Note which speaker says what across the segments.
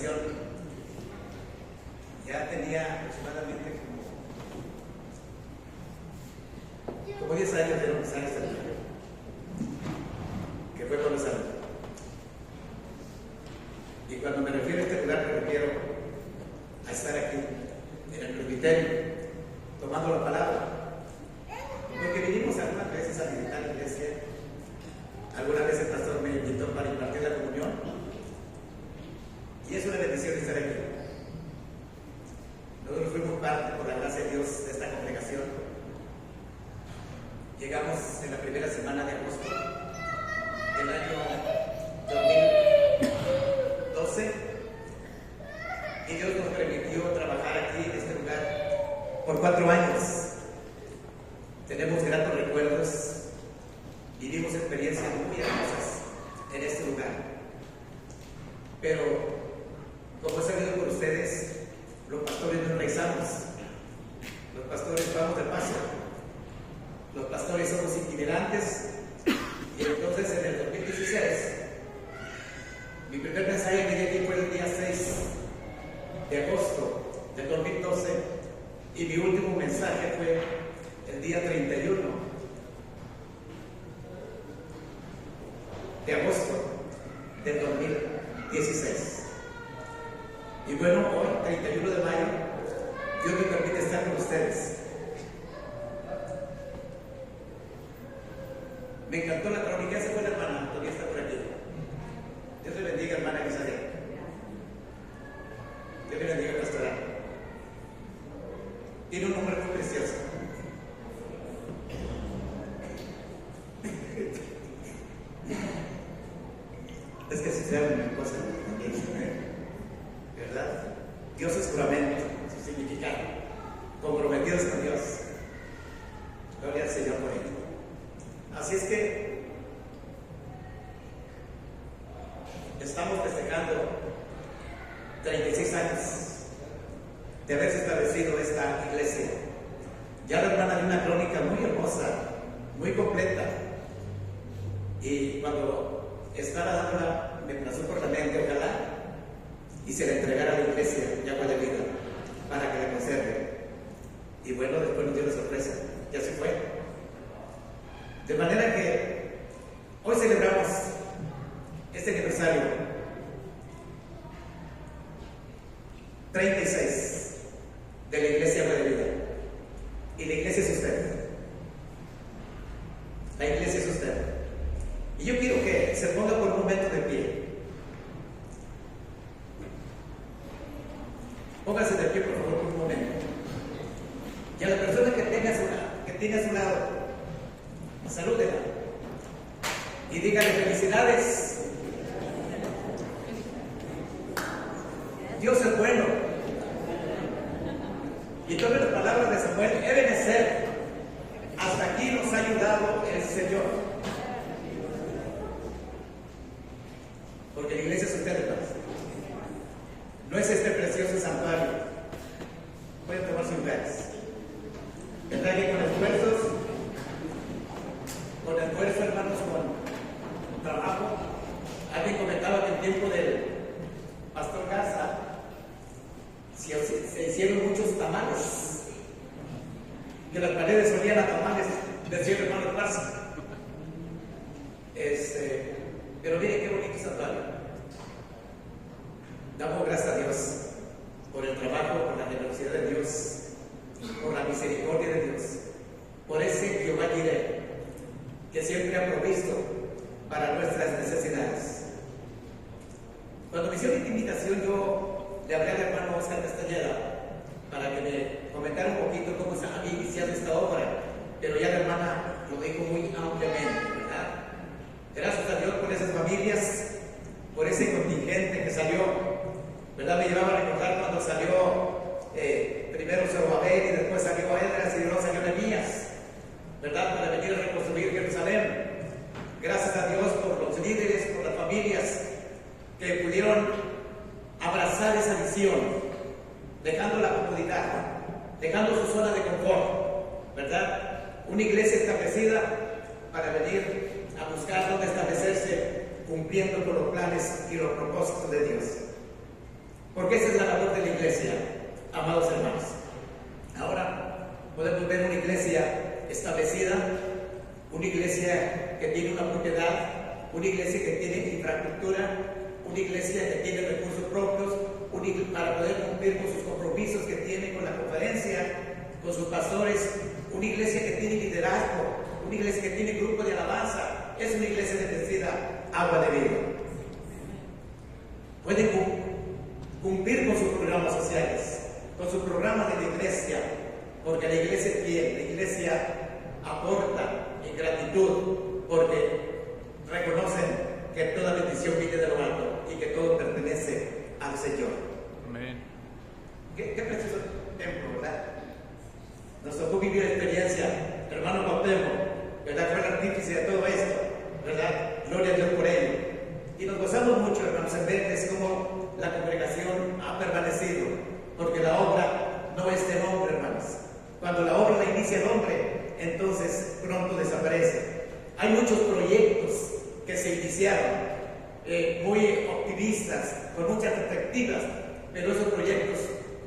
Speaker 1: congregación ya tenía aproximadamente como 10 años de no empezar esta lugar, que fue cuando salí. Y cuando me refiero a este lugar, me refiero a estar aquí, en el presbiterio, tomando la palabra. Porque vinimos algunas veces a visitar la iglesia. Alguna vez el pastor me invitó para impartir la comunión. Y es una bendición estar aquí. Nosotros fuimos parte, por la gracia de Dios, de esta congregación. Llegamos en la primera semana de agosto del año 2012 y Dios nos permitió trabajar aquí en este lugar por 4 años. Tenemos gratos recuerdos, vivimos experiencias muy hermosas en este lugar. Pero, como he sabido por ustedes, los pastores no regresamos. Los pastores vamos de paso. Los pastores somos itinerantes. Y entonces en el 2016, mi primer mensaje que di aquí fue el día 6 de agosto del 2012 y mi último mensaje fue el día 31 de agosto del 2016. Y bueno, hoy, 31 de mayo, Dios me permite estar con ustedes. Me encantó la crónica, esa fue la hermana, todavía está por aquí. Dios le bendiga, hermana Isabel. Dios le bendiga, pastora. Tiene un nombre muy precioso. Es que si se habla mi cosa también, ¿verdad? Dios es juramento, su significado. Comprometidos con Dios. Gloria al Señor por ello. Así es que estamos festejando 36 años de haberse establecido esta iglesia. Ya la hermana dio una crónica muy hermosa, muy completa. Y cuando estaba dándola, me pasó por la mente, ojalá, y se la entregara a la iglesia de Agua de Vida para que la conserve. Y bueno, después nos dio la sorpresa, ya se fue. De manera que hoy celebramos este aniversario 36 de la iglesia Agua de Vida. Y la iglesia es usted. La iglesia es usted. Y yo quiero que se ponga por un momento de pie. Póngase de pie, por favor, por un momento. Y a la persona que tiene a su lado, salúdela y dígale felicidades. Dios es bueno. Y todas las palabras de Samuel deben de ser: hasta aquí nos ha ayudado el Señor. Porque la iglesia es usted, hermanos. No es este precioso santuario. Pueden tomar sus lugares. ¿Verdad que con esfuerzo, hermanos, con trabajo? Alguien comentaba que en tiempo del pastor Garza se hicieron muchos tamales, que las paredes olían a tamales, decía el hermano Garza. Pero miren qué bonito santuario. Damos gracias a Dios por el trabajo, por la generosidad de Dios, por la misericordia de Dios, por ese Jehová Jireh que siempre ha provisto para nuestras necesidades. Cuando me hicieron esta invitación, yo le hablé al hermano Oscar Castañeda para que me comentara un poquito cómo se había iniciado esta obra, pero ya la hermana lo dijo muy ampliamente, ¿verdad? Gracias a Dios por esas familias, por ese contingente que salió, ¿verdad? Me llevaba a recordar cuando salió primero Zorobabel y después salió Esdras y luego salió Nehemías, ¿verdad? Para venir a reconstruir Jerusalén. Gracias a Dios por los líderes, por las familias que pudieron abrazar esa visión, dejando la comodidad, dejando su zona de confort, ¿verdad? Una iglesia establecida para venir a buscar dónde establecerse, cumpliendo con los planes y los propósitos de Dios. Porque esa es la labor de la iglesia, amados hermanos. Ahora podemos ver una iglesia establecida, una iglesia que tiene una propiedad, una iglesia que tiene infraestructura, una iglesia que tiene recursos propios, para poder cumplir con sus compromisos que tiene con la conferencia, con sus pastores, una iglesia que tiene liderazgo, una iglesia que tiene grupo de alabanza. Es una iglesia bendecida, agua de vida. Puede cumplir con sus programas sociales, con sus programas de la iglesia, porque la iglesia es fiel, la iglesia aporta en gratitud, porque reconocen que toda bendición viene de lo alto y que todo pertenece al Señor.
Speaker 2: Amén.
Speaker 1: Qué precioso templo, ¿verdad? Nos tocó vivir la experiencia, hermano Cuauhtémoc, ¿verdad? Fue el artífice de todo esto, ¿verdad? Gloria a Dios por ello. Y nos gozamos mucho, hermanos, en verles cómo la congregación ha permanecido, porque la obra no es del hombre, hermanos. Cuando la obra la inicia el hombre, entonces pronto desaparece. Hay muchos proyectos que se iniciaron, muy optimistas, con muchas perspectivas, pero esos proyectos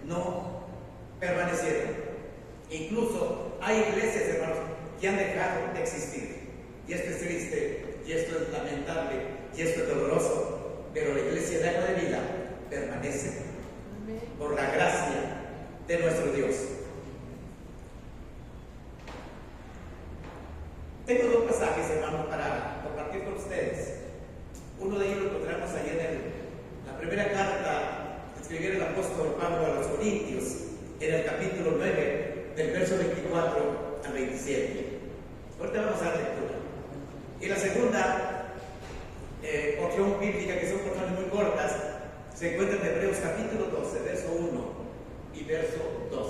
Speaker 1: no permanecieron. Incluso hay iglesias, hermanos, que han dejado de existir. Y esto es triste, y esto es lamentable, y esto es doloroso, pero la iglesia de agua de vida permanece por la gracia de nuestro Dios. Tengo dos pasajes, hermanos, para compartir con ustedes. Uno de ellos lo encontramos ahí en la primera carta que escribió el apóstol Pablo a los Corintios, en el capítulo 9, del verso 24 al 27. Ahorita vamos a dar lectura. Y la segunda porción bíblica, que son porciones muy cortas, se encuentra en Hebreos capítulo 12, verso 1 y verso 2.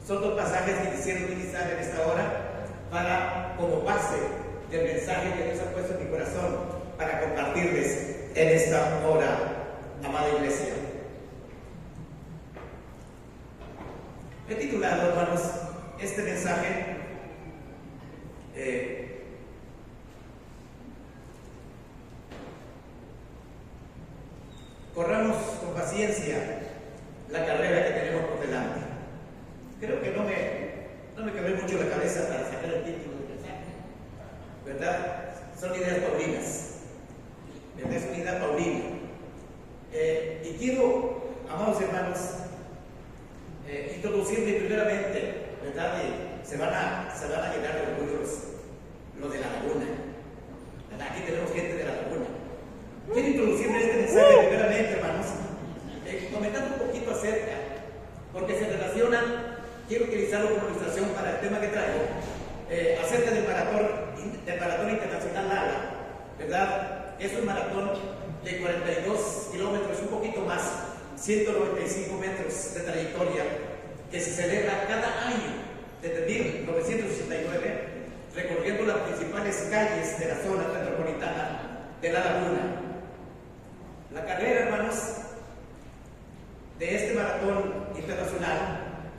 Speaker 1: Son dos pasajes que quisiera utilizar en esta hora como base del mensaje que Dios ha puesto en mi corazón para compartirles en esta hora, amada iglesia. He titulado, hermanos, este mensaje corramos con paciencia la carrera que tenemos por delante. Creo que no me quebré mucho la cabeza para sacar el título del mensaje, ¿verdad? Son ideas paulinas, ¿verdad? Es una idea paulina. Y quiero, amados hermanos, introducirme primeramente, ¿verdad? Y se van a llenar de orgullo los de la laguna, ¿verdad? Aquí tenemos gente de la laguna. Quiero introducirme este mensaje primeramente, hermanos, comentando un poquito acerca, porque se relaciona, quiero utilizarlo como ilustración para el tema que traigo, acerca del maratón internacional Lala, ¿verdad? Es un maratón de 42 kilómetros, un poquito más, 195 metros de trayectoria, que se celebra cada año desde 1969, recorriendo las principales calles de la zona metropolitana de La Laguna. La carrera, hermanos, de este maratón internacional,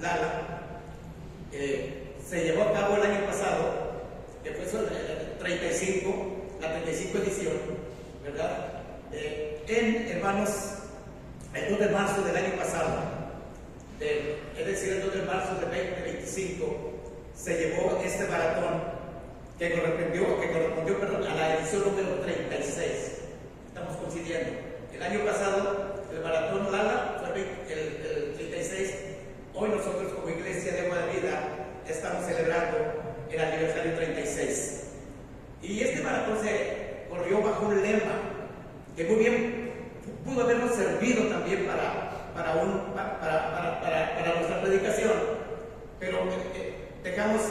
Speaker 1: Lala, se llevó a cabo el año pasado, que fue la 35 edición, ¿verdad? Hermanos, el 2 de marzo del año pasado, es decir, el 2 de marzo de 2025, se llevó este maratón que correspondió a la edición número 36. Estamos coincidiendo. El año pasado, el maratón Lala fue el 36. Hoy nosotros como Iglesia de Agua de Vida estamos celebrando el aniversario 36. Y este maratón se corrió bajo un lema que muy bien pudo habernos servido también para nuestra predicación, pero esperamos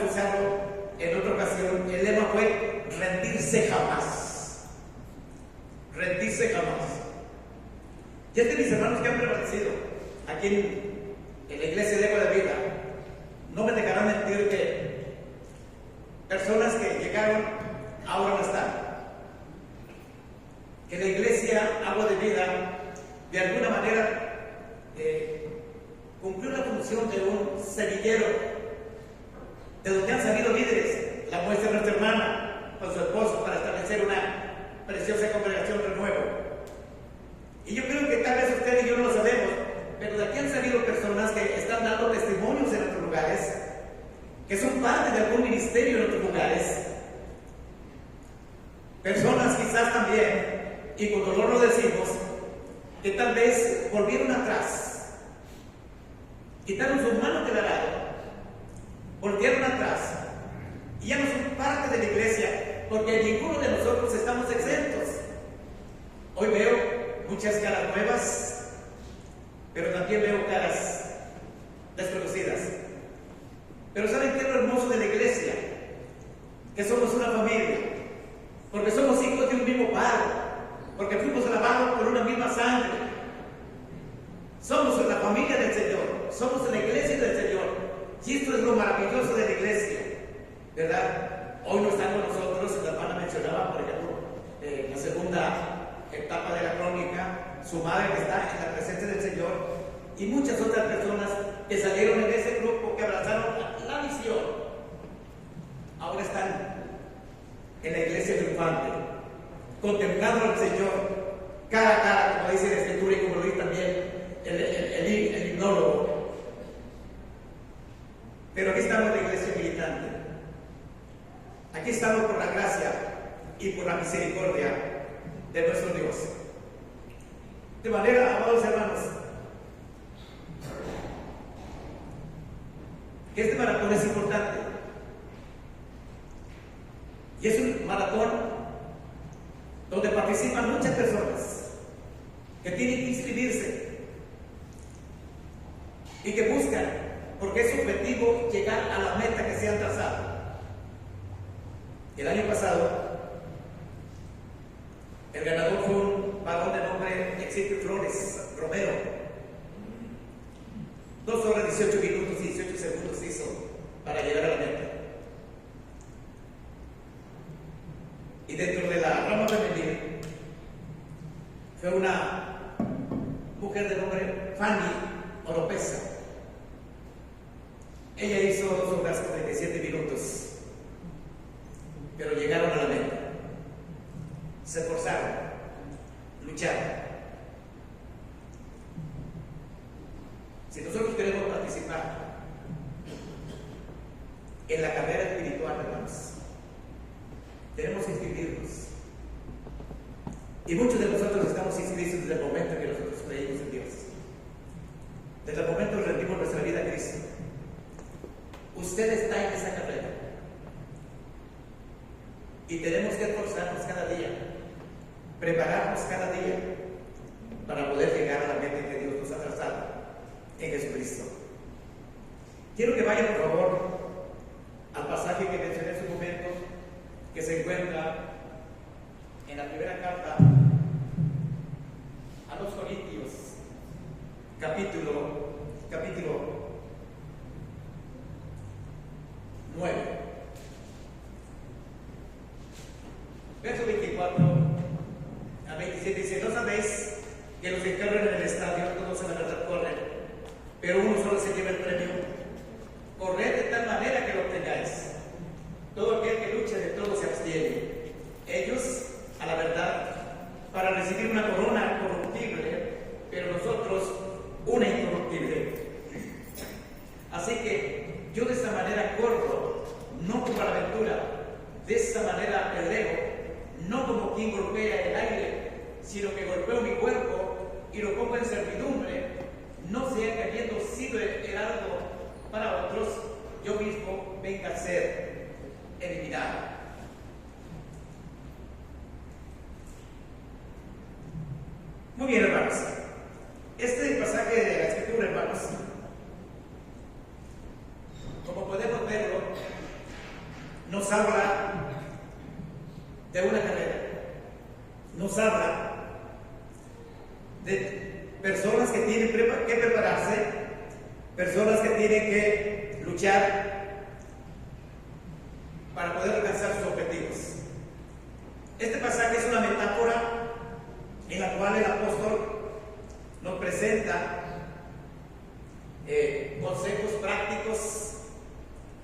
Speaker 1: usarlo en otra ocasión. El lema fue rendirse jamás. Rendirse jamás. Y es de mis hermanos que han prevalecido aquí en la Iglesia de Agua de Vida, no me dejarán mentir que personas que llegaron ahora no están. Que la Iglesia Agua de Vida de alguna manera cumplió la función de un semillero de donde han salido líderes. La muestra nuestra hermana con su esposo para establecer una preciosa congregación de nuevo. Y yo creo que tal vez ustedes vez volvieron atrás, quitaron su mano del arado, volvieron atrás y ya no son parte de la iglesia, porque ninguno de nosotros estamos exentos. Hoy veo muchas caras nuevas, pero también veo caras desconocidas. Pero ¿saben qué es lo hermoso de la iglesia? Que somos una familia, porque somos hijos de un mismo Padre, porque fuimos lavados por una misma sangre. Somos la familia del Señor, somos la iglesia del Señor. Y esto es lo maravilloso de la iglesia, ¿verdad? Hoy no están con nosotros, la hermana mencionaba, por ejemplo, en la segunda etapa de la crónica, su madre que está en la presencia del Señor, y muchas otras personas que salieron en ese grupo, que abrazaron la misión, ahora están en la iglesia triunfante, contemplando al Señor cara a cara, como dice la Escritura y como lo dice también el himnólogo. Pero aquí estamos en la iglesia militante, aquí estamos por la gracia y por la misericordia de nuestro Dios. De manera, amados hermanos, que este maratón es importante. Y es un maratón donde participan muchas personas que tienen que inscribirse y que buscan, porque es su objetivo llegar a la meta que se han trazado. El año pasado, el ganador fue un varón de nombre Exipio Flores Romero. 2 horas 18 minutos y 18 segundos hizo para llegar a la meta. Y dentro de la rama femenil fue una mujer de nombre Fanny Oropesa. Ella hizo 2 horas 37 minutos, pero llegaron a la meta. Se esforzaron, lucharon. Si nosotros queremos participar en la carrera espiritual, hermanos, tenemos que inscribirnos. Y muchos de nosotros estamos inscritos desde el momento en que nosotros creímos en Dios. Desde el momento en que rendimos nuestra vida a Cristo. Usted está en esa carrera. Y tenemos que esforzarnos cada día, prepararnos cada día para poder llegar a la meta que Dios nos ha trazado en Jesucristo. Quiero que vayan, por favor, al pasaje que mencioné en su momento, que se encuentra en la primera carta a los Corintios, capítulo 9, verso 24 a 27, dice: ¿No sabéis que los que corren en el estadio todos a la verdad corren, pero uno solo se lleva el premio? Corred de tal manera que lo obtengáis. Todo aquel que lucha de todo se abstiene. Ellos, a la verdad, para recibir una corona corruptible, pero nosotros una incorruptible. Así que yo de esta manera corro, no como a la aventura, de esta manera peleo, no como quien golpea el aire, sino que golpeo mi cuerpo y lo pongo en servidumbre, no sea que habiendo sido heraldo para otros, yo mismo venga a ser eliminado. Muy bien, hermanos. Este pasaje de la Escritura, hermanos, como podemos verlo, nos habla de una carrera. Nos habla de personas que tienen que prepararse, personas que tienen que luchar para poder alcanzar sus objetivos. Este pasaje es una metáfora en la cual el apóstol nos presenta consejos prácticos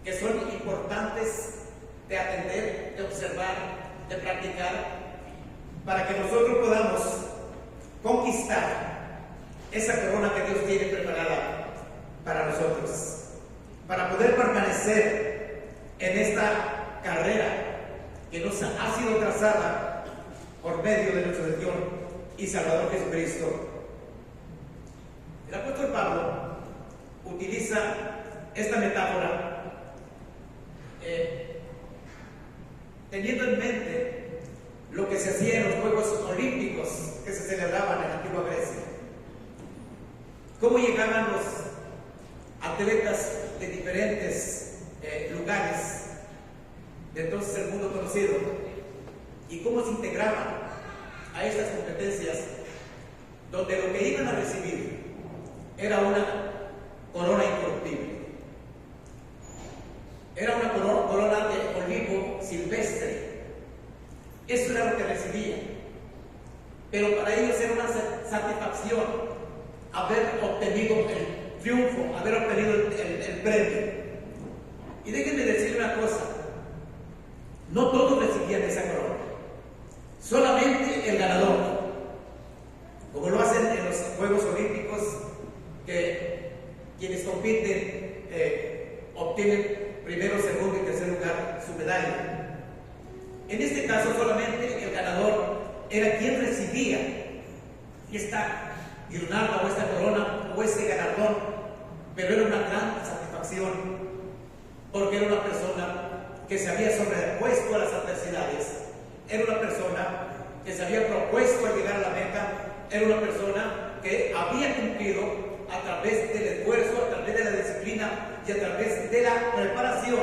Speaker 1: que son importantes de atender, de observar, de practicar, para que nosotros podamos conquistar esa corona que Dios tiene preparada para nosotros, para poder permanecer en esta carrera que nos ha sido trazada por medio de nuestro Señor y Salvador Jesucristo. esta metáfora teniendo en mente lo que se hacía en los Juegos Olímpicos que se celebraban en la antigua Grecia. Cómo llegaban los atletas de diferentes lugares de entonces el mundo conocido y cómo se integraban a estas competencias, donde lo que iban a recibir era una corona incorruptible. Era una corona de olivo silvestre. Eso era lo que recibían. Pero para ellos era una satisfacción haber obtenido el triunfo, haber obtenido el premio. Y déjenme decir una cosa: no todos recibían esa corona, solamente el ganador, como lo hacen en los Juegos Olímpicos, que quienes compiten obtienen primero, segundo y tercer lugar su medalla. En este caso solamente el ganador era quien recibía esta guirnalda o esta corona o este galardón, pero era una gran satisfacción porque era una persona que se había sobrepuesto a las adversidades, era una persona que se había propuesto a llegar a la meta, era una persona que había cumplido a través del esfuerzo, a través de la disciplina y a través de la preparación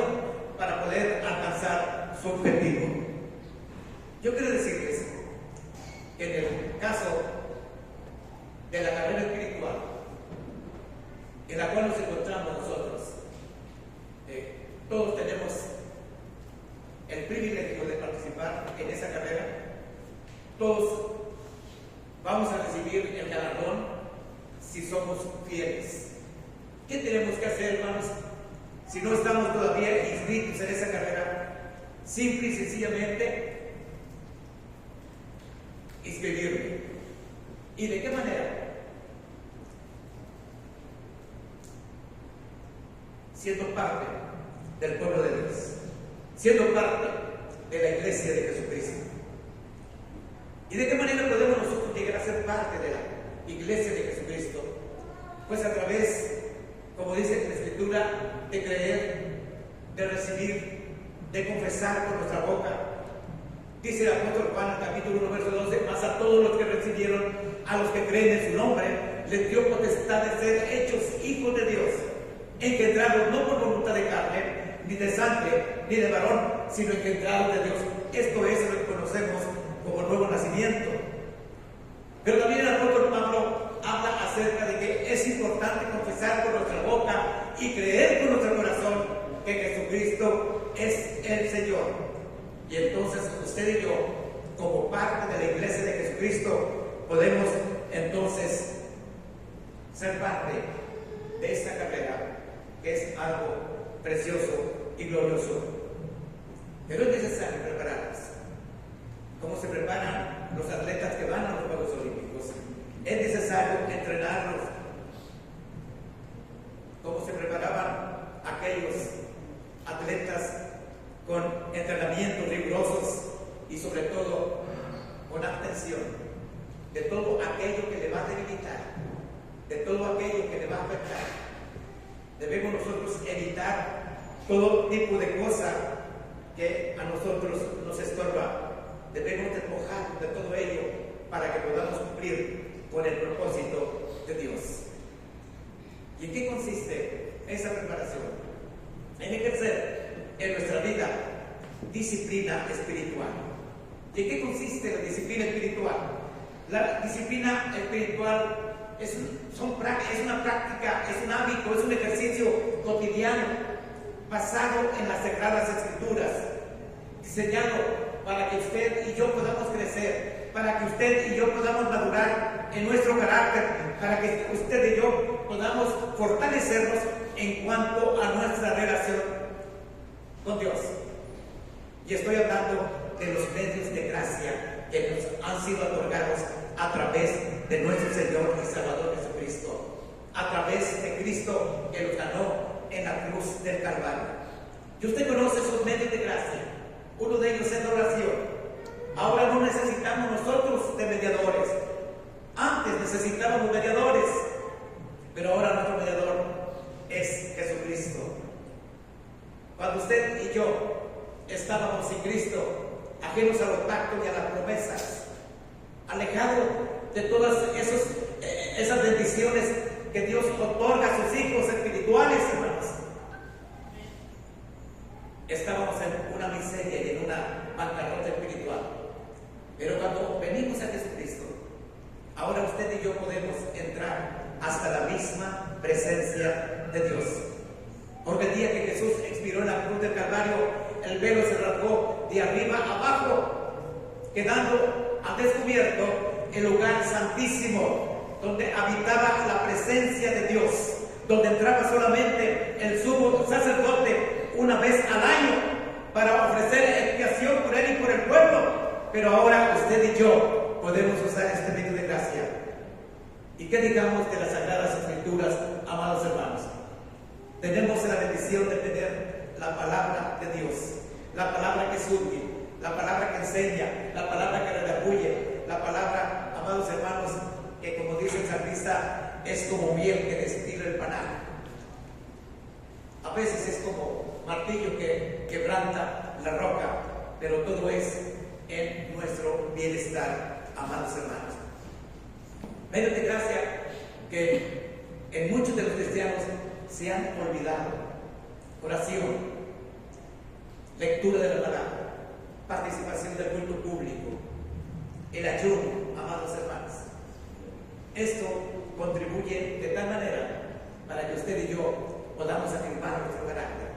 Speaker 1: para poder alcanzar su objetivo. Yo quiero decirles que en el caso de la carrera espiritual en la cual nos encontramos nosotros, todos tenemos el privilegio de participar en esa carrera. Todos vamos a recibir el galardón si somos fieles. ¿Qué tenemos que hacer, hermanos, si no estamos todavía inscritos en esa carrera? Simple y sencillamente inscribirme. ¿Y de qué manera? Siendo parte del pueblo de Dios, siendo parte de la iglesia de Jesucristo. ¿Y de qué manera podemos nosotros llegar a ser parte de la iglesia de Jesucristo? Pues a través, como dice la Escritura, de creer, de recibir, de confesar con nuestra boca. Dice el apóstol Juan, capítulo 1, verso 12: mas a todos los que recibieron, a los que creen en su nombre, les dio potestad de ser hechos hijos de Dios, engendrados no por voluntad de carne, ni de sangre, ni de varón, sino engendrados de Dios. Esto es lo que conocemos como nuevo nacimiento. Pero también el apóstol Pablo habla acerca de que es importante confesar con nuestra boca y creer con nuestro corazón que Jesucristo es el Señor. Y entonces usted y yo, como parte de la iglesia de Jesucristo, podemos entonces ser parte de esta carrera, que es algo precioso y glorioso. Pero es necesario prepararnos. ¿Cómo se preparan los atletas que van a los Juegos Olímpicos? Es necesario entrenarlos. ¿Cómo se preparaban aquellos atletas con entrenamientos rigurosos y sobre todo con abstención de todo aquello que le va a debilitar, de todo aquello que le va a afectar? Debemos nosotros evitar todo tipo de cosa que a nosotros nos estorba. Debemos despojar de todo ello para que podamos cumplir con el propósito de Dios. ¿Y en qué consiste esa preparación? En ejercer en nuestra vida disciplina espiritual. ¿Y en qué consiste la disciplina espiritual? La disciplina espiritual es una práctica, es un hábito, es un ejercicio cotidiano basado en las Sagradas Escrituras, diseñado para que usted y yo podamos crecer, para que usted y yo podamos madurar en nuestro carácter, para que usted y yo podamos fortalecernos en cuanto a nuestra relación con Dios. Y estoy hablando de los medios de gracia que nos han sido otorgados a través de nuestro Señor y Salvador Jesucristo, a través de Cristo que los ganó en la cruz del Calvario. Y usted conoce esos medios de gracia. Uno de ellos es la oración. Ahora no necesitamos nosotros de mediadores. Antes necesitábamos mediadores, pero ahora nuestro mediador es Jesucristo. ajenos a los pactos y a las promesas, alejado de todas esas bendiciones que Dios otorga a sus hijos espirituales, hermanos. Estábamos en una miseria y en una bancarrota espiritual. Pero cuando venimos a Jesucristo, ahora usted y yo podemos entrar hasta la misma presencia de Dios. Porque el día que Jesús expiró en la cruz del Calvario, el velo se rasgó de arriba a abajo, quedando al descubierto el lugar santísimo, donde habitaba la presencia de Dios, donde entraba solamente el sumo sacerdote una vez al año para ofrecer expiación por él y por el pueblo. Pero ahora usted y yo podemos usar este medio de gracia. ¿Y qué digamos de las Sagradas Escrituras, amados hermanos? Tenemos la bendición de tener la palabra de Dios, la palabra que es útil, la palabra que enseña, la palabra que redarguye, la palabra, amados hermanos, que como dice el salmista, es como miel que destila el panal. A veces es como martillo que quebranta la roca, pero todo es en nuestro bienestar, amados hermanos. Medios de gracia que en muchos de los cristianos se han olvidado: oración, lectura de la palabra, participación del culto público, el ayuno, amados hermanos. Esto contribuye de tal manera para que usted y yo podamos afirmar nuestro carácter,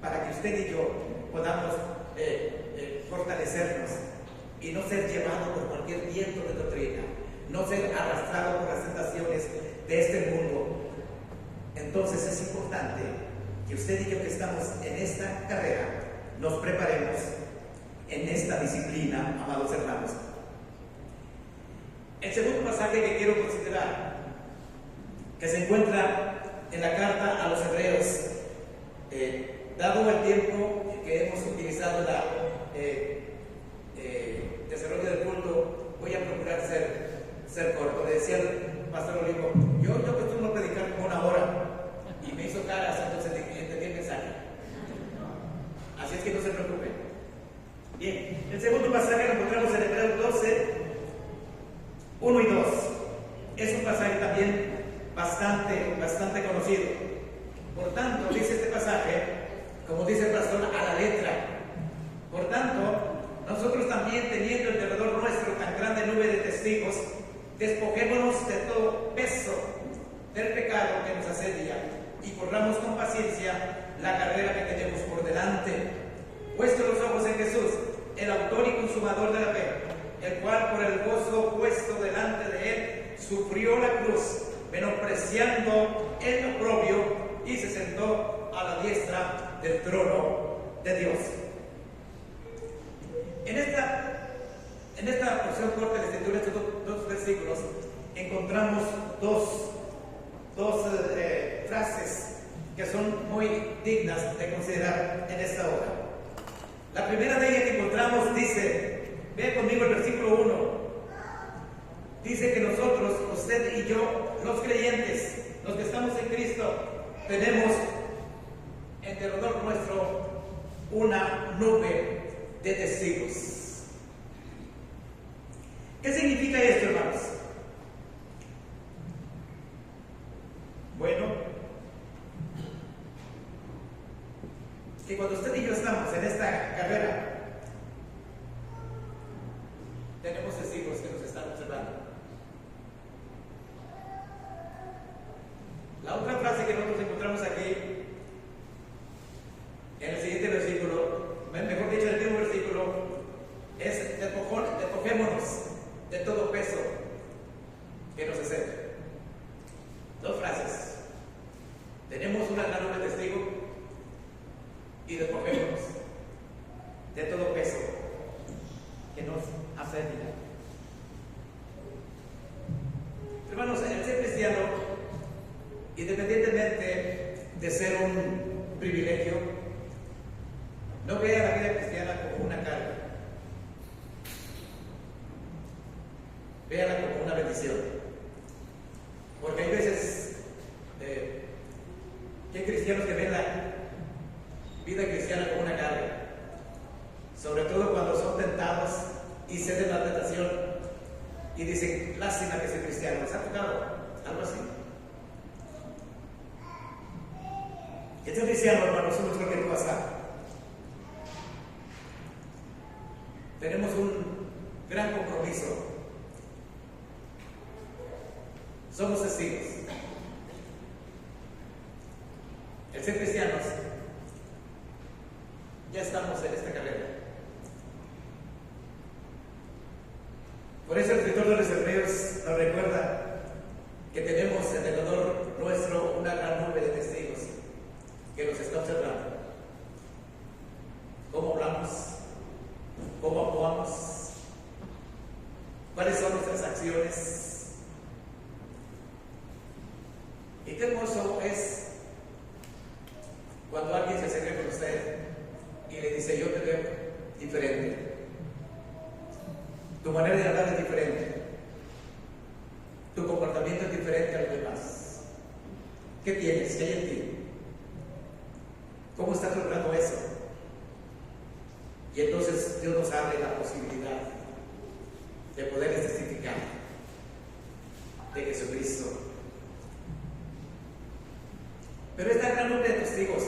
Speaker 1: para que usted y yo podamos fortalecernos y no ser llevados por cualquier viento de doctrina, no ser arrastrados por las tentaciones de este mundo. Entonces es importante que usted y yo, que estamos en esta carrera, nos preparemos en esta disciplina, amados hermanos. El segundo pasaje que quiero considerar, que se encuentra en la carta a los Hebreos, dado el tiempo que hemos utilizado la desarrollo del culto, voy a procurar ser corto. Le decía el pastor Olivo, yo acostumbro a predicar como una hora, y me hizo caras, entonces entendí el mensaje. Así es que no se preocupe. Bien, el segundo pasaje lo encontramos en Hebreos 12, 1 y 2. Es un pasaje también bastante conocido. Por tanto, dice este pasaje, como dice el pastor, a la letra. Por tanto, nosotros también, teniendo en derredor nuestro tan grande nube de testigos, despojémonos de todo peso del pecado que nos asedia y corramos con paciencia la carrera que tenemos por delante, puestos los ojos en Jesús, el autor y consumador de la fe, el cual por el gozo puesto delante de él sufrió la cruz, menospreciando el oprobio, y se sentó a la diestra del trono de Dios. En esta porción corta de la Escritura, estos dos versículos, encontramos dos frases que son muy dignas de considerar en esta hora. La primera de ellas que encontramos dice, vean conmigo el versículo 1, dice que nosotros, usted y yo, los creyentes, los que estamos en Cristo, tenemos en derredor nuestro una nube de testigos. ¿Qué significa esto, hermanos? Bueno, que cuando usted y yo estamos en esta carrera, tenemos testigos que nos están observando. La otra frase que nosotros encontramos aquí, en el siguiente versículo, mejor dicho, en el mismo versículo, es despojémonos de todo peso que nos acerca. Dos frases. Tenemos una gran nube de testigos y despojémonos de todo peso que nos asedia. Hermanos, el ser cristiano, independientemente de ser un privilegio, no vea la vida cristiana como una carga, véala como una bendición. Porque hay veces que hay cristianos que ven la vida cristiana como una carga, sobre todo cuando son tentados Este cristiano, hermanos, es nuestro que pasa. Tenemos un gran compromiso. Somos testigos. El ser cristianos, ya estamos en esta carrera. Por eso el escritor de los Hebreos nos recuerda que tenemos en el honor nuestro una gran nube de testigos que nos está observando. ¿Cómo hablamos? ¿Cómo actuamos? ¿Cuáles son nuestras acciones? Y qué hermoso es cuando alguien se acerca con usted y le dice: yo te veo diferente. Tu manera de hablar es diferente. Tu comportamiento es diferente a los demás. ¿Qué tienes? ¿Qué hay en ti? ¿Cómo estás logrando eso? Y entonces Dios nos abre la posibilidad de poder testificar de Jesucristo. Pero esta gran nube de testigos,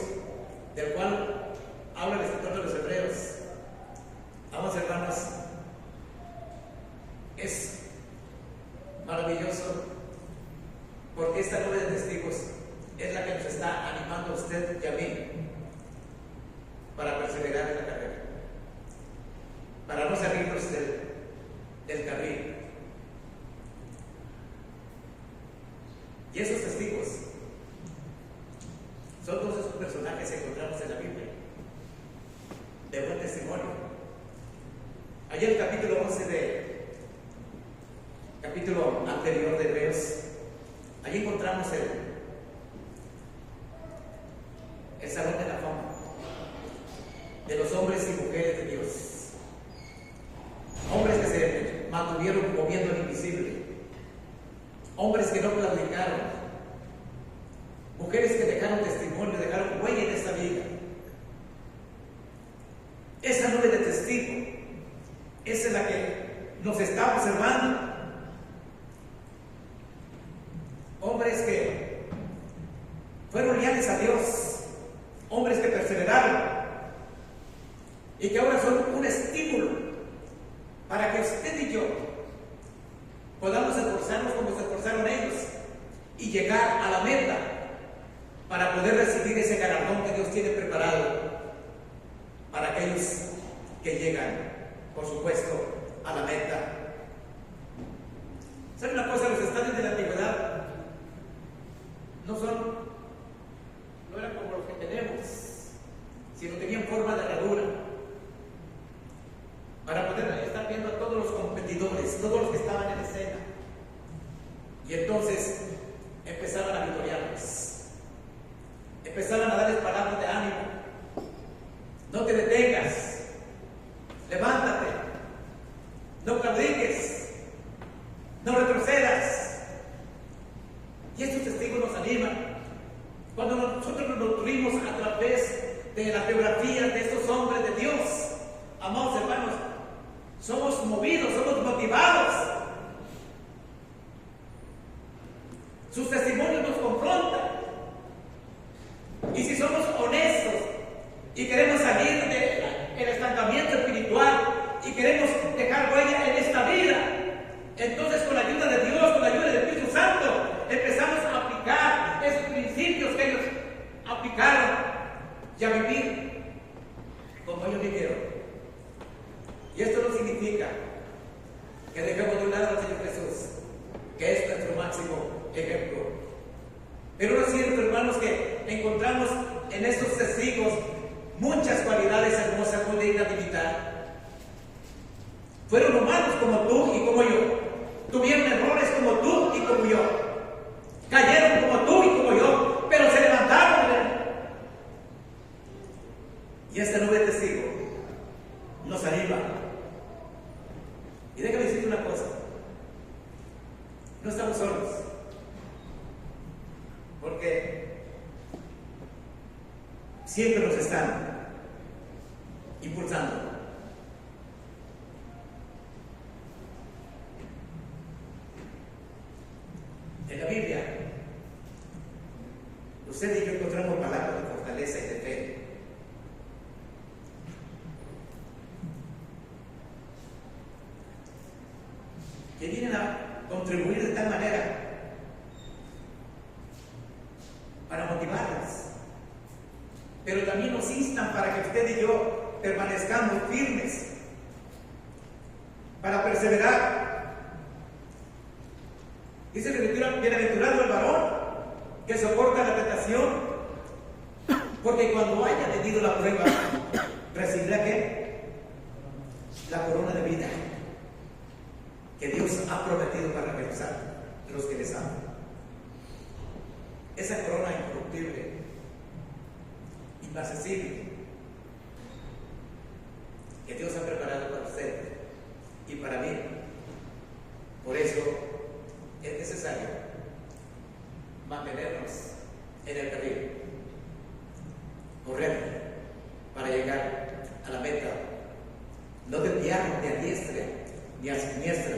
Speaker 1: del cual habla el escritor de los Hebreos, amados hermanos, es maravilloso, porque esta nube de testigos es la que nos está animando a usted y a mí para perseverar en la carrera, para no salirnos del carril. Y esos testigos son todos esos personajes que encontramos en la Biblia, de buen testimonio. Allí en el capítulo 11 capítulo anterior de Hebreos, allí encontramos el salón de la fama de los hombres y mujeres de Dios. Hombres que se mantuvieron moviendo el invisible, hombres que no claudicaron, mujeres que dejaron testimonio, dejaron huella en esta vida. Esa nube de testigo, esa es la que nos está observando. Hombres que fueron leales a Dios, hombres que perseveraron y que ahora son un estímulo para que usted y yo podamos esforzarnos como se esforzaron ellos y llegar a la meta para poder recibir ese galardón que Dios tiene preparado para aquellos que llegan, por supuesto, a la meta. ¿Sabe una cosa? Los estadios de la antigüedad no eran como los que tenemos, sino tenían forma de herradura para poder estar viendo a todos los competidores, todos los que estaban en escena, y entonces empezaban a victoriarlos, empezaban a darles palabras de ánimo. No te detengas, levántate, no claudiques, no retrocedas. Y estos testigos nos animan. Cuando nosotros nos nutrimos a través de la biografía de estos hombres de Dios, amados hermanos, somos movidos, somos motivados. Sus testimonios nos confrontan. Y si somos honestos y queremos salir del estancamiento espiritual y queremos dejar huella en esta vida, entonces con la ayuda de Dios, con la ayuda del Espíritu Santo, empezamos a aplicar esos principios que ellos aplicaron y a vivir como ellos vivieron. Y esto no significa que dejemos de un lado al Señor Jesús, que es nuestro máximo ejemplo. Pero no es cierto, hermanos, que encontramos en estos testigos muchas cualidades hermosas muy dignas de imitar. Fueron humanos como tú y como yo. Tuvieron errores como tú y como yo. Cayeron como tú y como yo, pero se levantaron. Y esta nube de testigo nos anima. Y déjame decirte una cosa: no estamos solos, porque siempre nos están impulsando. En la Biblia, usted y yo encontramos palabras de fortaleza. fortaleza y de fe. Que vienen a contribuir de tal manera para motivarnos, pero también nos instan para que usted y yo permanezcamos firmes, para perseverar. Dice la Escritura: bienaventurado el varón que soporta la tentación, porque cuando haya tenido la prueba, recibirá ¿qué? La corona de vida que Dios ha prometido para realizar los que les aman. Esa corona incorruptible, inmarcesible, que Dios ha preparado para usted y para mí. Por eso es necesario mantenernos en el carril, correr para llegar a la meta, no desviarnos ni a diestra ni a siniestra.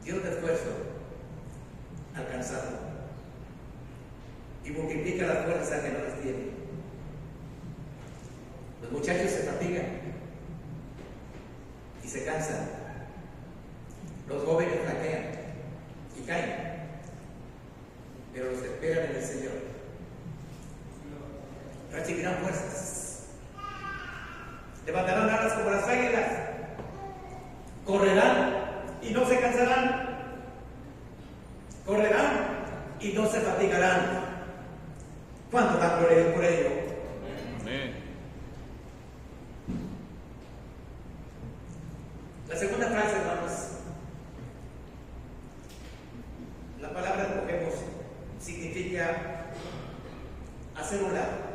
Speaker 1: Dios da esfuerzo alcanzado y multiplica las fuerzas que no las tiene. Los muchachos se fatigan y se cansan, los jóvenes flaquean y caen, pero los que esperan en el Señor recibirán fuerzas, levantarán alas como las águilas, correrán y no se cansarán, correrán y no se fatigarán. ¿Cuánto dan gloria a Dios por ello? Amén. La segunda frase, hermanos, la palabra escogemos significa hacer un lado.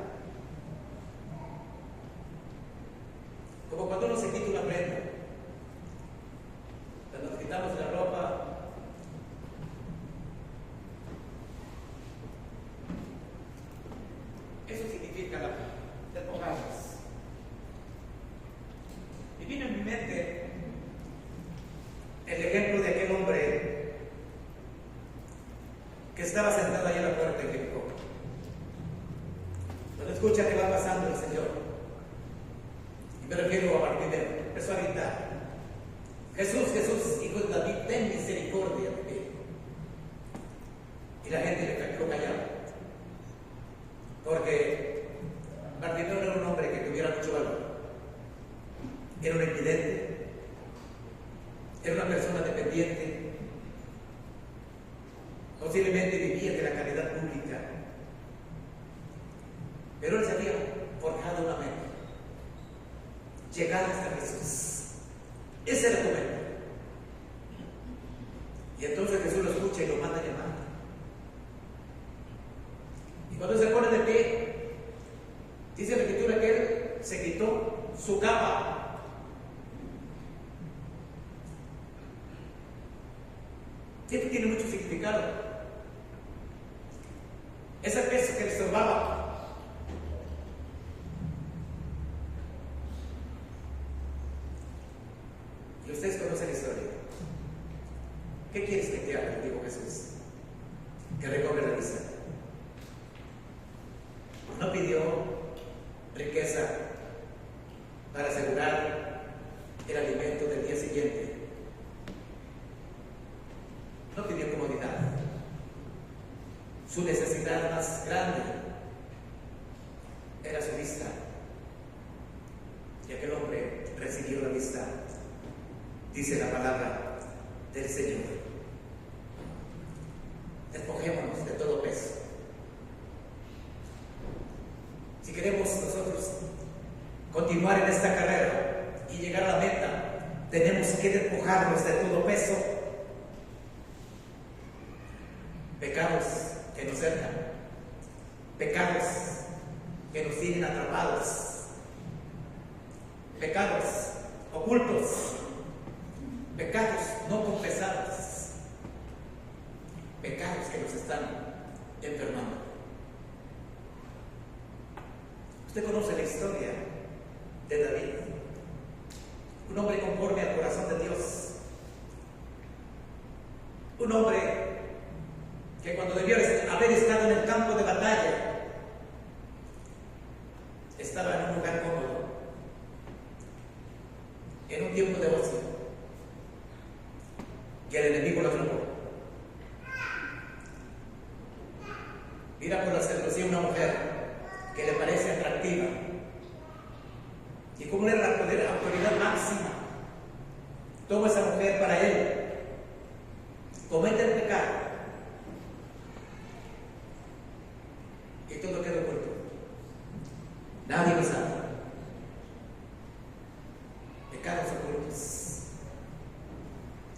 Speaker 1: Como cuando uno se quita una prenda, cuando nos quitamos la ropa, eso significa despojarnos. Y vino en mi mente el ejemplo de aquel hombre que estaba sentado ahí a la puerta de Jericó. Cuando escucha que va pasando el Señor, me refiero a partir de empezó a gritar: Jesús, Jesús, hijo de David, ten misericordia de mí. Y la gente le quedó callada, porque Bartimeo no era un hombre que tuviera mucho valor, era un invidente, era una persona dependiente, posiblemente vivía de la caridad pública, pero él se había forjado una meta: llegar hasta Jesús. Ese era tu meta. Y entonces Jesús lo escucha y lo manda a llamar. Y cuando se pone de pie, dice la Escritura que él se quitó su capa. Esto tiene mucho significado. Ese peso que le estorbaba, y ustedes conocen la historia. ¿Qué quieres que te haga? Dijo Jesús, que recobre la vista. No pidió riqueza para asegurar el alimento del día siguiente. No pidió comodidad. Su necesidad más grande era su vista. Y aquel hombre recibió la vista, dice la palabra del Señor. Despojémonos de todo peso. Si queremos nosotros continuar en esta carrera y llegar a la meta, tenemos que despojarnos de todo peso. Pecados que nos cercan, pecados que nos tienen atrapados, pecados ocultos, pecados no confesados, pecados que nos están enfermando. Usted conoce la historia de David, un hombre conforme al corazón de Dios, un hombre que el enemigo lo atrapó. Mira por la seducción una mujer que le parece atractiva. Y como era la autoridad máxima, toma esa mujer para él, comete el pecado y todo queda oculto. Nadie lo sabe. Pecados ocultos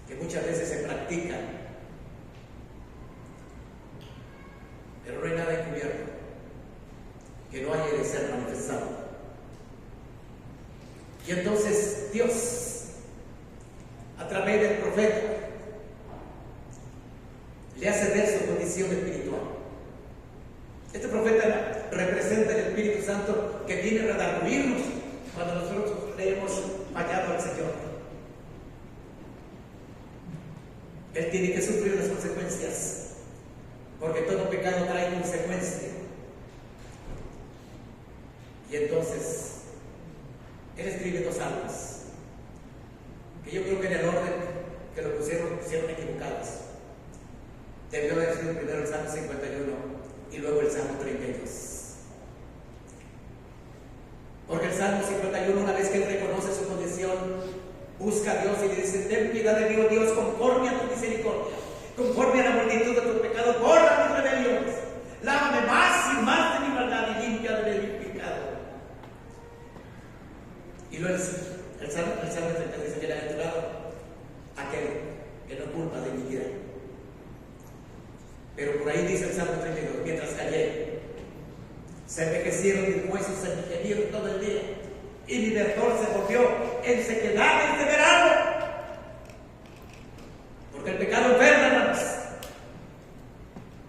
Speaker 1: que muchas veces se practican, pero no hay nada encubierto que no haya de ser manifestado. Y entonces Dios, a través del profeta, le hace ver su condición espiritual. Este profeta representa el Espíritu Santo que viene a redarguirnos cuando nosotros le hemos fallado al Señor. Él tiene que sufrir las consecuencias, porque todo pecado trae consecuencia. Y entonces él escribe 2 salmos, que yo creo que en el orden que lo pusieron equivocados. Debió haber sido primero el Salmo 51 y luego el Salmo 32. Porque el Salmo 51, una vez que él reconoce su condición, busca a Dios y le dice: ten piedad de mí, oh Dios, conforme a tu misericordia, conforme a la multitud de tus pecados, borra mis rebeliones, lávame más y más de mi maldad y limpia de mi pecado. Y luego el Salmo 33 dice: bienaventurado aquel que no culpa de iniquidad. Pero por ahí dice el Salmo 32: mientras callé, se envejecieron mis huesos, se envejecieron todo el día, y mi verdor se volvió en sequedades de verano. Porque el pecado enferma, hermanos.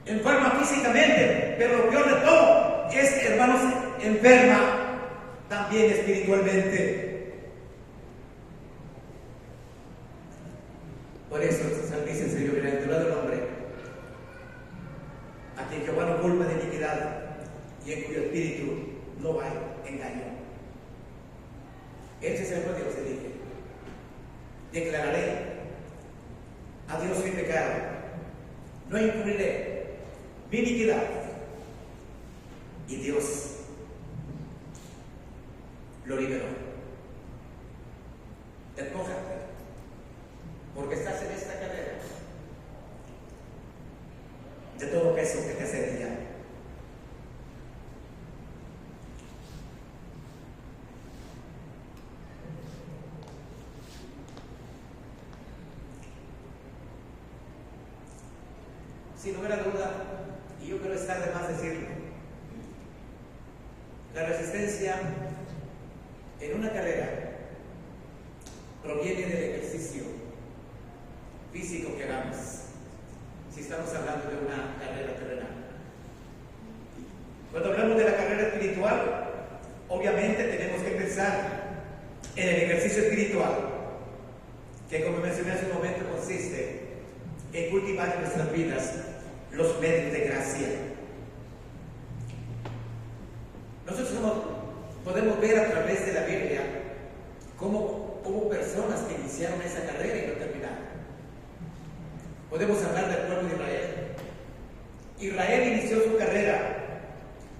Speaker 1: Enferma físicamente, pero lo peor de todo es que, hermanos, enferma también espiritualmente. Por eso dice el Señor: bienaventurado el hombre a quien Jehová no culpa de iniquidad y en cuyo espíritu no hay engaño. Ese es el Dios que dije: declararé a Dios mi pecado, no encubriré mi iniquidad. Y Dios lo liberó. Despójate, porque estás en esta carrera, de todo peso que te asedia. Sin lugar a duda, y yo creo que está de más decirlo, la resistencia en una carrera proviene del ejercicio físico que hagamos, si estamos hablando de una carrera terrenal. Cuando hablamos de la carrera espiritual, obviamente tenemos que pensar en el ejercicio espiritual, que, como mencioné hace un momento, consiste en cultivar en nuestras vidas los medios de gracia. Nosotros podemos ver a través de la Biblia cómo hubo personas que iniciaron esa carrera y no terminaron. Podemos hablar del pueblo de Israel. Israel inició su carrera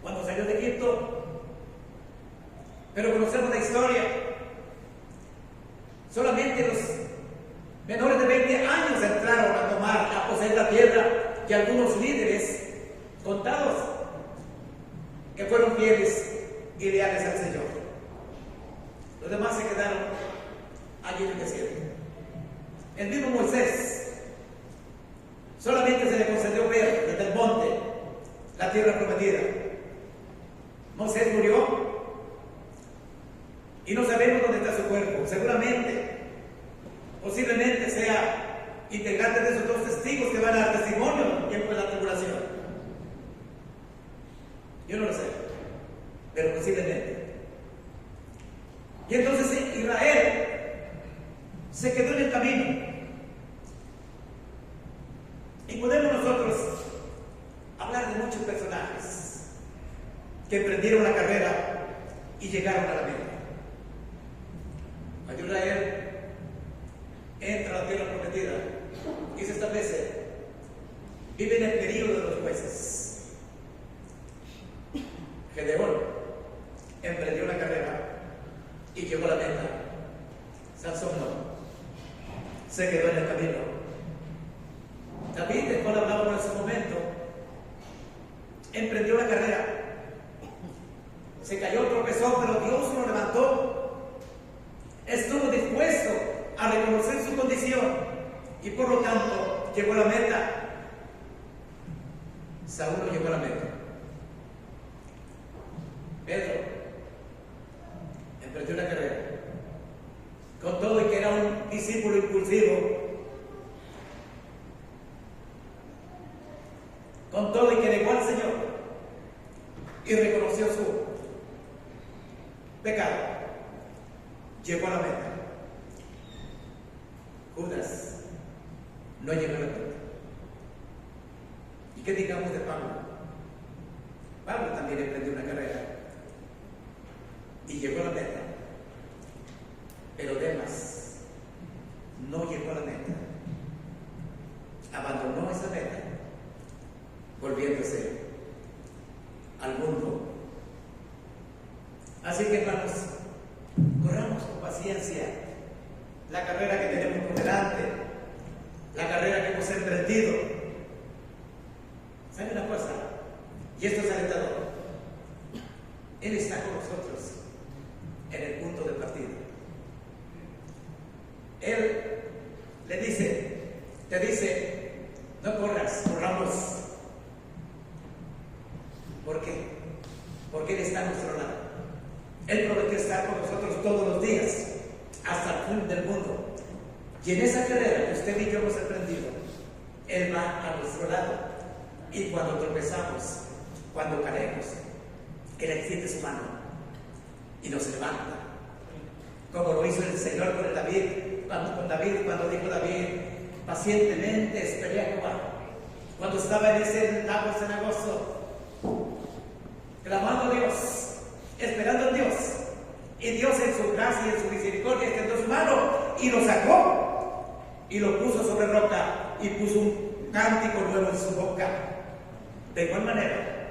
Speaker 1: cuando salió de Egipto, pero conocemos la historia. Solamente los menores de 20 años entraron a tomar, a poseer la tierra, y algunos líderes contados que fueron fieles y leales al Señor. Los demás se quedaron allí en el desierto. El mismo Moisés solamente se le concedió ver desde el monte la tierra prometida. Moisés murió y no sabemos dónde está su cuerpo. Seguramente, posiblemente sea integrante de esos 2 testigos que van a dar testimonio en el tiempo de la tribulación. Yo no lo sé, pero posiblemente. Y entonces Israel se quedó en el camino. Y podemos nosotros hablar de muchos personajes que emprendieron la carrera y llegaron a la meta. Cuando Israel entra a la tierra prometida y se establece. Vive en el período de los jueces. Gedeón emprendió la carrera y llegó a la meta. Sansón no. Se quedó en el camino. David, del cual hablábamos en ese momento, emprendió la carrera. Se cayó, tropezó, pero Dios lo levantó. Estuvo dispuesto a reconocer su condición y por lo tanto llegó a la meta. Saúl no llegó a la meta. Pedro emprendió la carrera. Con todo y que era un discípulo impulsivo, con todo y que negó al Señor y reconoció su pecado, llegó a la meta. Judas no llegó a la meta. ¿Y qué digamos de Pablo? Pablo también emprendió una carrera y llegó a la meta. Pero Demas no llegó a la meta. Abandonó esa meta, volviéndose al mundo. Así que, hermanos, corramos con paciencia la carrera que tenemos por delante, la carrera que hemos emprendido. ¿Sabe una cosa? Y esto es alentador. Él está con nosotros en el punto de partida. Él le dice, te dice, no corras, corramos. ¿Por qué? Porque Él está a nuestro lado. Él prometió estar con nosotros todos los días, hasta el fin del mundo. Y en esa carrera que usted y yo hemos emprendido, Él va a nuestro lado. Y cuando tropezamos, cuando caemos, Él extiende su mano y nos levanta. Como lo hizo el Señor con David, cuando dijo David, pacientemente esperé a Jehová. Cuando estaba en ese lago cenagoso, clamando a Dios, esperando a Dios, y Dios en su gracia y en su misericordia extendió su mano y lo sacó y lo puso sobre roca y puso un cántico nuevo en su boca. De igual manera,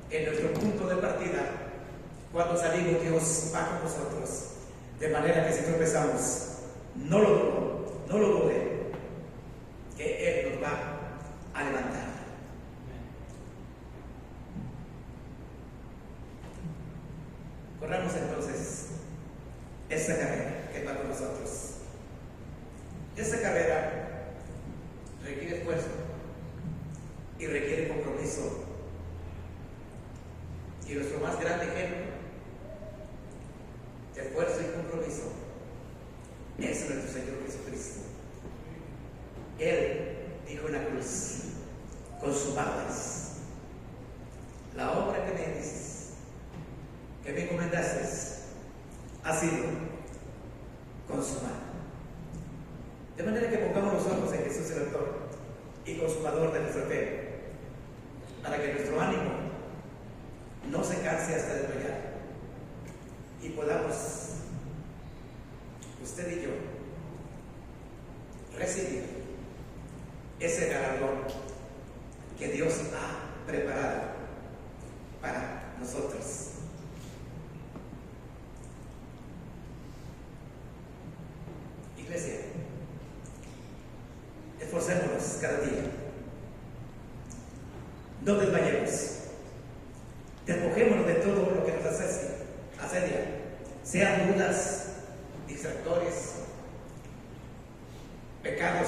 Speaker 1: en nuestro punto de partida, cuando salimos, Dios va con nosotros, de manera que si tropezamos, no lo dude, que Él nos va a levantar. Corramos entonces esa carrera que va con nosotros. Esa carrera requiere esfuerzo y requiere compromiso. Y nuestro más grande ejemplo de esfuerzo y compromiso es nuestro Señor Jesucristo. Él dijo en la cruz, consumadas, la obra que me dices, que me encomendaste, ha sido consumada. De manera que pongamos los ojos en Jesús el autor y consumador de nuestra fe, para que nuestro ánimo no se canse hasta desmayar y podamos, usted y yo, recibir ese galardón que Dios ha preparado para nosotros. Iglesia, esforcémonos cada día, no desmayemos, despojémonos de todo lo que nos asedia, sean dudas, distractores, pecados,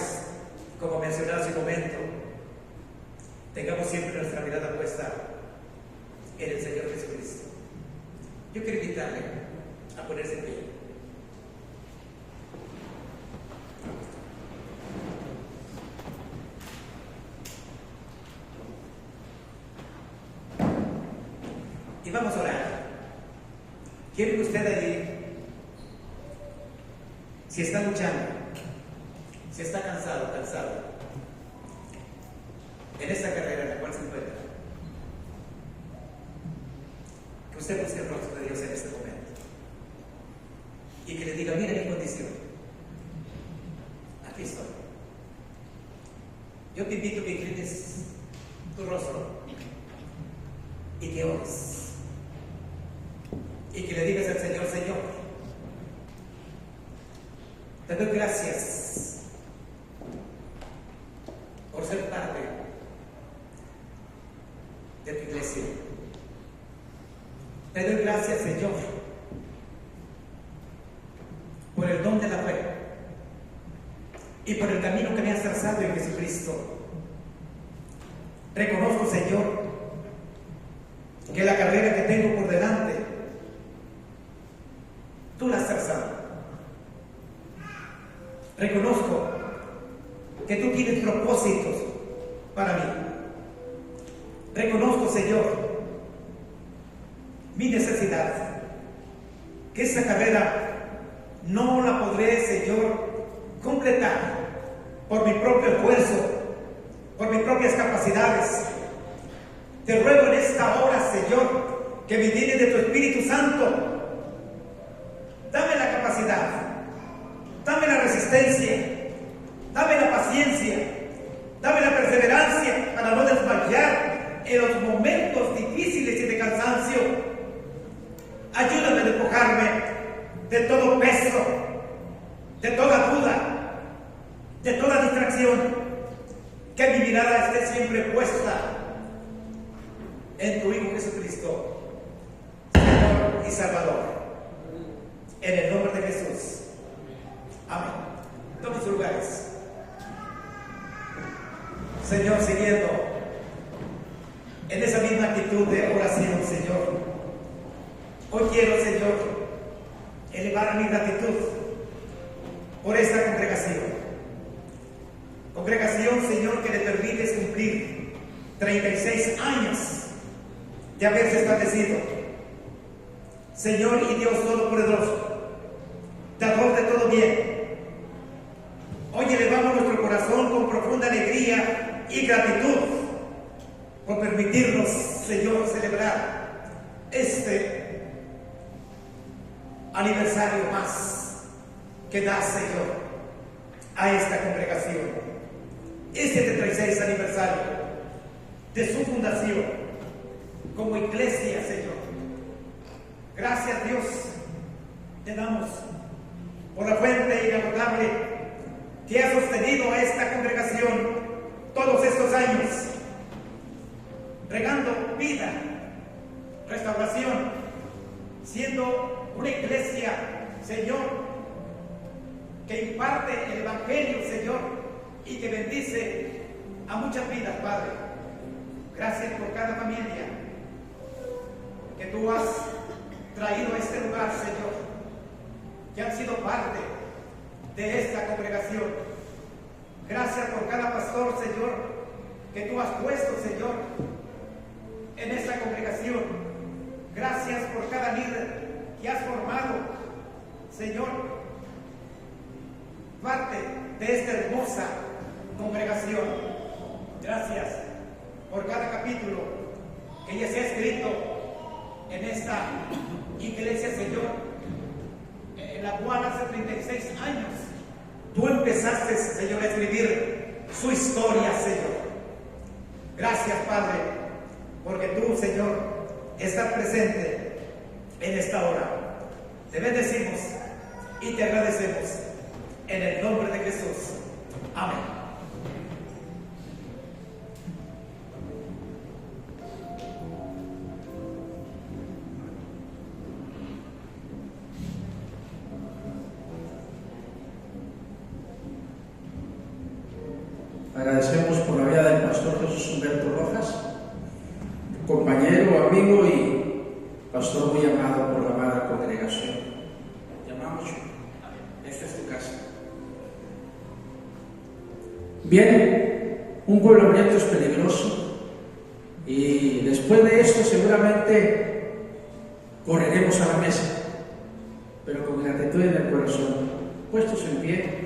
Speaker 1: como mencionaba hace un momento. Tengamos siempre nuestra mirada puesta en el Señor Jesucristo. Yo quiero invitarle a ponerse en pie. Y vamos a orar. Quiero que usted allí, si está luchando, si está cansado, en esta carrera en la cual se encuentra, que usted busque el rostro de Dios en este momento y que le diga, mira mi condición, aquí yo te invito a que inclines tu rostro y que ores. Y que le digas al Señor: Señor, te doy gracias por ser parte de tu iglesia. Te doy gracias, Señor, por el don de la fe y por el camino que me has trazado en Jesucristo. Reconozco, Señor, que la carrera que tengo por delante, tú la has trazado. Reconozco que tú tienes propósitos para mí. Reconozco, Señor, mi necesidad, que esa carrera no la podré, Señor, completar por mi propio esfuerzo, por mis propias capacidades. Te ruego en esta hora, Señor, que me llenes de tu Espíritu Santo. Dame la capacidad, dame la resistencia, dame la paciencia, dame la perseverancia para no desmayar en los momentos difíciles y de cansancio. Ayúdame a despojarme de todo peso, de toda duda, de toda distracción, que mi mirada esté siempre puesta en tu Hijo Jesucristo, Señor y Salvador. En el nombre de Jesús. Amén. Tomen sus lugares. Señor, siguiendo en esa misma actitud de oración, Señor, hoy quiero, Señor, elevar mi gratitud por esta congregación. Congregación, Señor, que le permites cumplir 36 años de haberse establecido. Señor y Dios Todopoderoso, dador de todo bien, hoy elevamos nuestro corazón con profunda alegría y gratitud por permitirnos, Señor, celebrar este aniversario más que da, Señor, a esta congregación. Este 36 aniversario de su fundación como iglesia, Señor. Gracias, Dios, te damos por la fuente inagotable que ha sostenido a esta congregación todos estos años, regando vida, restauración, siendo una iglesia, Señor, que imparte el Evangelio, Señor, y que bendice a muchas vidas, Padre. Gracias por cada familia que tú has traído a este lugar, Señor, que han sido parte de esta congregación. Gracias por cada pastor, Señor, que tú has puesto, Señor, en esta congregación. Gracias por cada líder que has formado, Señor, parte de esta hermosa congregación. Gracias por cada capítulo que ya se ha escrito en esta iglesia, Señor, en la cual hace 36 años tú empezaste, Señor, a escribir su historia, Señor. Gracias, Padre, porque tú, Señor, estás presente en esta hora. Te bendecimos y te agradecemos en el nombre de Jesús. Amén.
Speaker 2: Agradecemos por la vida del pastor Jesús Humberto Rojas, compañero, amigo y pastor muy amado por la amada congregación. Llamamos, esta es tu casa. Bien, un pueblo hambriento es peligroso y después de esto seguramente correremos a la mesa, pero con gratitud en el corazón. Puestos en pie,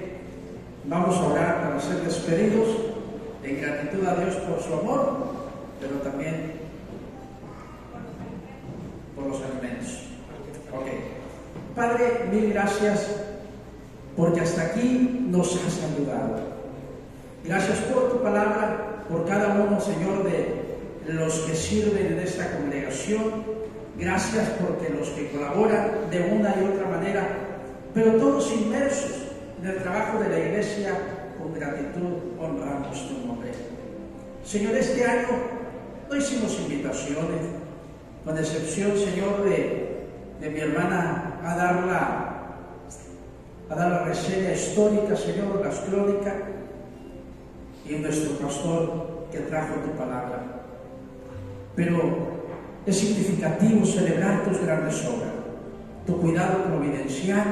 Speaker 2: vamos a orar para ser despedidos en gratitud a Dios por su amor, pero también por los alimentos. Ok. Padre, mil gracias porque hasta aquí nos has ayudado. Gracias por tu palabra por cada uno, Señor, de los que sirven en esta congregación. Gracias porque los que colaboran de una y otra manera, pero todos inmersos en el trabajo de la iglesia, con gratitud honramos tu nombre. Señor, este año no hicimos invitaciones, con excepción, Señor, de mi hermana a dar la reseña histórica, Señor, las crónicas, y nuestro pastor que trajo tu palabra. Pero es significativo celebrar tus grandes obras, tu cuidado providencial,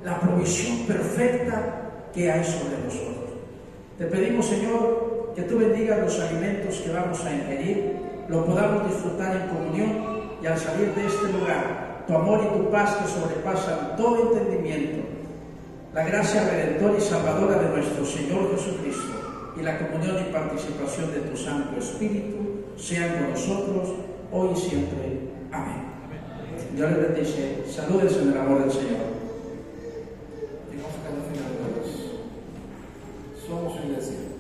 Speaker 2: la provisión perfecta que hay sobre nosotros. Te pedimos, Señor, que tú bendigas los alimentos que vamos a ingerir, lo podamos disfrutar en comunión, y al salir de este lugar, tu amor y tu paz que sobrepasan todo entendimiento, la gracia redentora y salvadora de nuestro Señor Jesucristo y la comunión y participación de tu Santo Espíritu sean con nosotros hoy y siempre. Amén. Dios les bendice. Saludes en el amor del Señor.
Speaker 3: Digamos que al final de Dios somos iglesia.